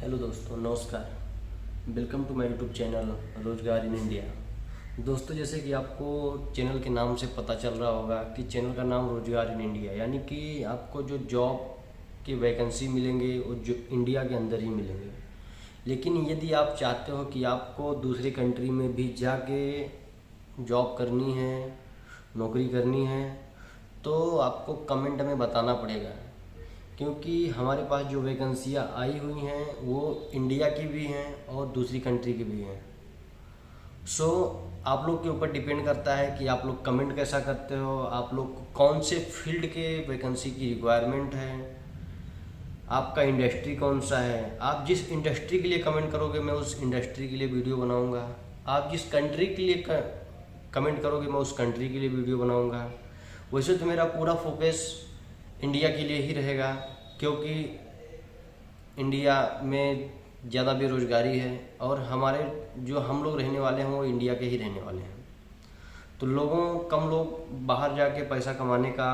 Hello दोस्तों, नमस्कार। Welcome to my YouTube channel Rozgar in India. दोस्तों, जैसे कि आपको चैनल के नाम से पता चल रहा होगा कि चैनल का नाम रोजगार इन इंडिया, यानी कि आपको जो जॉब की वैकेंसी मिलेंगे वो जो इंडिया के अंदर ही मिलेंगे। लेकिन यदि आप चाहते हो कि आपको दूसरी कंट्री में भी जाके जॉब करनी है, नौकरी करनी है, तो आपको कमेंट में बताना पड़ेगा, क्योंकि हमारे पास जो वैकेंसियाँ आई हुई हैं वो इंडिया की भी हैं और दूसरी कंट्री की भी हैं। सो आप लोग के ऊपर डिपेंड करता है कि आप लोग कमेंट कैसा करते हो, आप लोग को कौन से फील्ड के वैकेंसी की रिक्वायरमेंट है, आपका इंडस्ट्री कौन सा है। आप जिस इंडस्ट्री के लिए कमेंट करोगे मैं उस इंडस्ट्री के लिए वीडियो बनाऊंगा। आप जिस कंट्री के लिए कमेंट करोगे मैं उस कंट्री के लिए वीडियो बनाऊंगा। वैसे तो मेरा पूरा फोकस इंडिया के लिए ही रहेगा, क्योंकि इंडिया में ज़्यादा बेरोजगारी है और हमारे जो हम लोग रहने वाले हैं वो इंडिया के ही रहने वाले हैं। तो कम लोग बाहर जाके पैसा कमाने का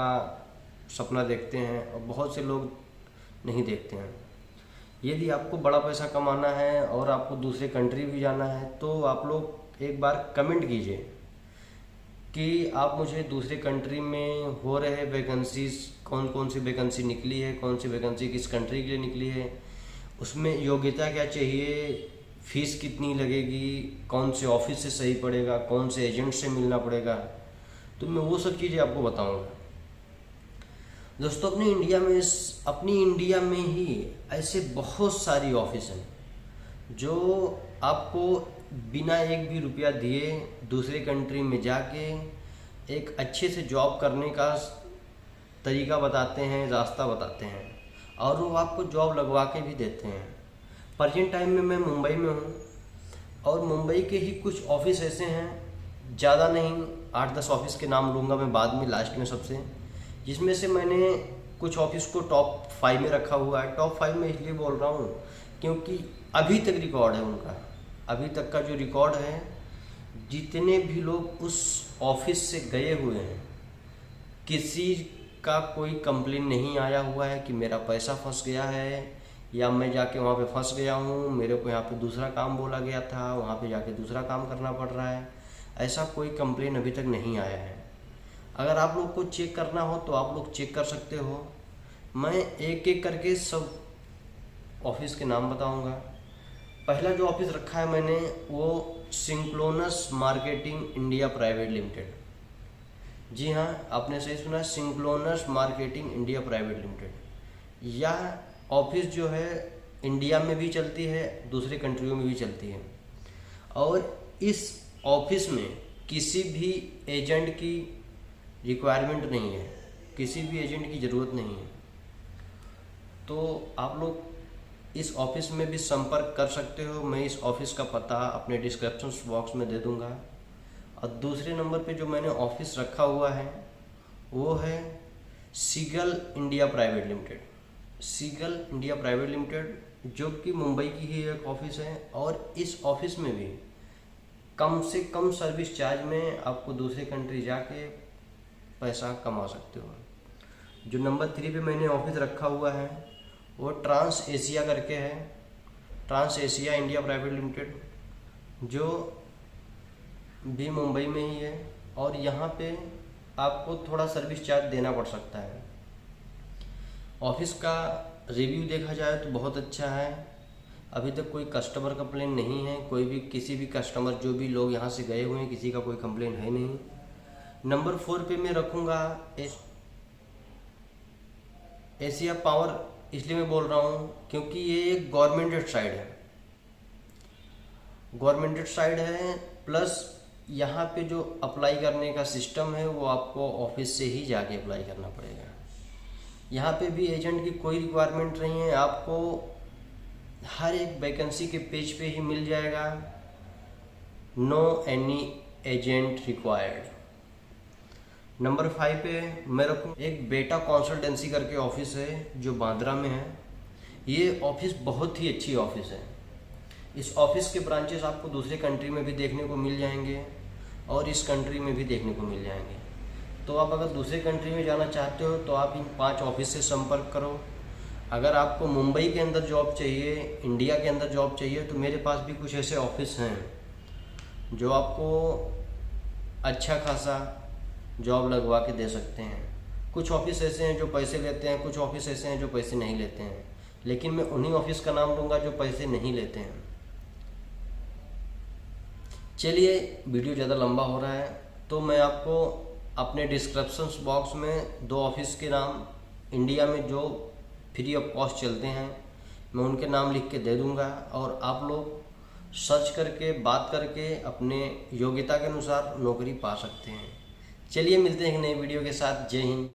सपना देखते हैं और बहुत से लोग नहीं देखते हैं। यदि आपको बड़ा पैसा कमाना है और आपको दूसरे कंट्री भी जाना है तो आप लोग एक बार कमेंट कीजिए कि आप मुझे दूसरे कंट्री में हो रहे वैकेंसीज, कौन कौन सी वैकेंसी निकली है, कौन सी वैकेंसी किस कंट्री के लिए निकली है, उसमें योग्यता क्या चाहिए, फीस कितनी लगेगी, कौन से ऑफिस से सही पड़ेगा, कौन से एजेंट से मिलना पड़ेगा, तो मैं वो सब चीज़ें आपको बताऊंगा। दोस्तों, अपनी इंडिया में ही ऐसे बहुत सारी ऑफिस हैं जो आपको बिना एक भी रुपया दिए दूसरे कंट्री में जाके एक अच्छे से जॉब करने का तरीका बताते हैं, रास्ता बताते हैं और वो आपको जॉब लगवा के भी देते हैं। प्रेजेंट टाइम में मैं मुंबई में हूँ और मुंबई के ही कुछ ऑफिस ऐसे हैं, ज़्यादा नहीं, 8-10 ऑफिस के नाम लूँगा मैं बाद में लास्ट में सबसे, जिसमें से मैंने कुछ ऑफिस को टॉप 5 में रखा हुआ है। टॉप 5 में इसलिए बोल रहा हूँ क्योंकि अभी तक रिकॉर्ड है उनका, अभी तक का जो रिकॉर्ड है, जितने भी लोग उस ऑफिस से गए हुए हैं किसी का कोई कंप्लेन नहीं आया हुआ है कि मेरा पैसा फंस गया है या मैं जाके वहाँ पे फंस गया हूँ, मेरे को यहाँ पे दूसरा काम बोला गया था, वहाँ पे जाके दूसरा काम करना पड़ रहा है। ऐसा कोई कंप्लेन अभी तक नहीं आया है। अगर आप लोग को चेक करना हो तो आप लोग चेक कर सकते हो। मैं एक एक करके सब ऑफिस के नाम बताऊंगा। पहला जो ऑफिस रखा है मैंने वो synchronous marketing India private limited. जी हाँ, आपने सही सुना, synchronous marketing India private limited. यह ऑफिस जो है इंडिया में भी चलती है, दूसरे कंट्रियों में भी चलती है और इस ऑफिस में किसी भी एजेंट की रिक्वायरमेंट नहीं है, किसी भी एजेंट की ज़रूरत नहीं है। तो आप लोग इस ऑफिस में भी संपर्क कर सकते हो। मैं इस ऑफिस का पता अपने डिस्क्रिप्शन बॉक्स में दे दूंगा। और दूसरे नंबर पे जो मैंने ऑफिस रखा हुआ है वो है Seagull India private Limited. Seagull India private Limited जो कि मुंबई की ही एक ऑफिस है और इस ऑफिस में भी कम से कम सर्विस चार्ज में आपको दूसरे कंट्री जाके पैसा कमा सकते हो। जो नंबर 3 पे मैंने ऑफिस रखा हुआ है वो ट्रांस एशिया करके है, Trans Asia India private Limited, जो भी मुंबई में ही है और यहाँ पे आपको थोड़ा सर्विस चार्ज देना पड़ सकता है। ऑफिस का रिव्यू देखा जाए तो बहुत अच्छा है, अभी तक कोई कस्टमर कंप्लेन नहीं है, कोई भी किसी भी कस्टमर जो भी लोग यहाँ से गए हुए हैं किसी का कोई कंप्लेन है नहीं। नंबर 4 पे मैं रखूँगा एशिया पावर। इसलिए मैं बोल रहा हूँ क्योंकि ये एक गवर्नमेंटेड साइड है, गवर्नमेंटेड साइड है, प्लस यहाँ पे जो अप्लाई करने का सिस्टम है वो आपको ऑफिस से ही जाके अप्लाई करना पड़ेगा। यहाँ पे भी एजेंट की कोई रिक्वायरमेंट नहीं है, आपको हर एक वैकेंसी के पेज पे ही मिल जाएगा, no any agent required. Number 5 पे मैं रखूँ एक बेटा कंसल्टेंसी करके ऑफिस है जो बांद्रा में है। ये ऑफिस बहुत ही अच्छी ऑफिस है। इस ऑफिस के ब्रांचेस आपको दूसरे कंट्री में भी देखने को मिल जाएंगे और इस कंट्री में भी देखने को मिल जाएंगे। तो आप अगर दूसरे कंट्री में जाना चाहते हो तो आप इन 5 ऑफिस से संपर्क करो। अगर आपको मुंबई के अंदर जॉब चाहिए, इंडिया के अंदर जॉब चाहिए, तो मेरे पास भी कुछ ऐसे ऑफिस हैं जो आपको अच्छा खासा जॉब लगवा के दे सकते हैं। कुछ ऑफिस ऐसे हैं जो पैसे लेते हैं, कुछ ऑफिस ऐसे हैं जो पैसे नहीं लेते हैं, लेकिन मैं उन्हीं ऑफिस का नाम लूँगा जो पैसे नहीं लेते हैं। चलिए, वीडियो ज़्यादा लंबा हो रहा है तो मैं आपको अपने डिस्क्रिप्शन बॉक्स में 2 ऑफिस के नाम इंडिया में जो फ्री ऑफ कॉस्ट चलते हैं, मैं उनके नाम लिख के दे दूंगा और आप लोग सर्च करके बात करके अपने योग्यता के अनुसार नौकरी पा सकते हैं। चलिए, मिलते हैं एक नई वीडियो के साथ। जय हिंद।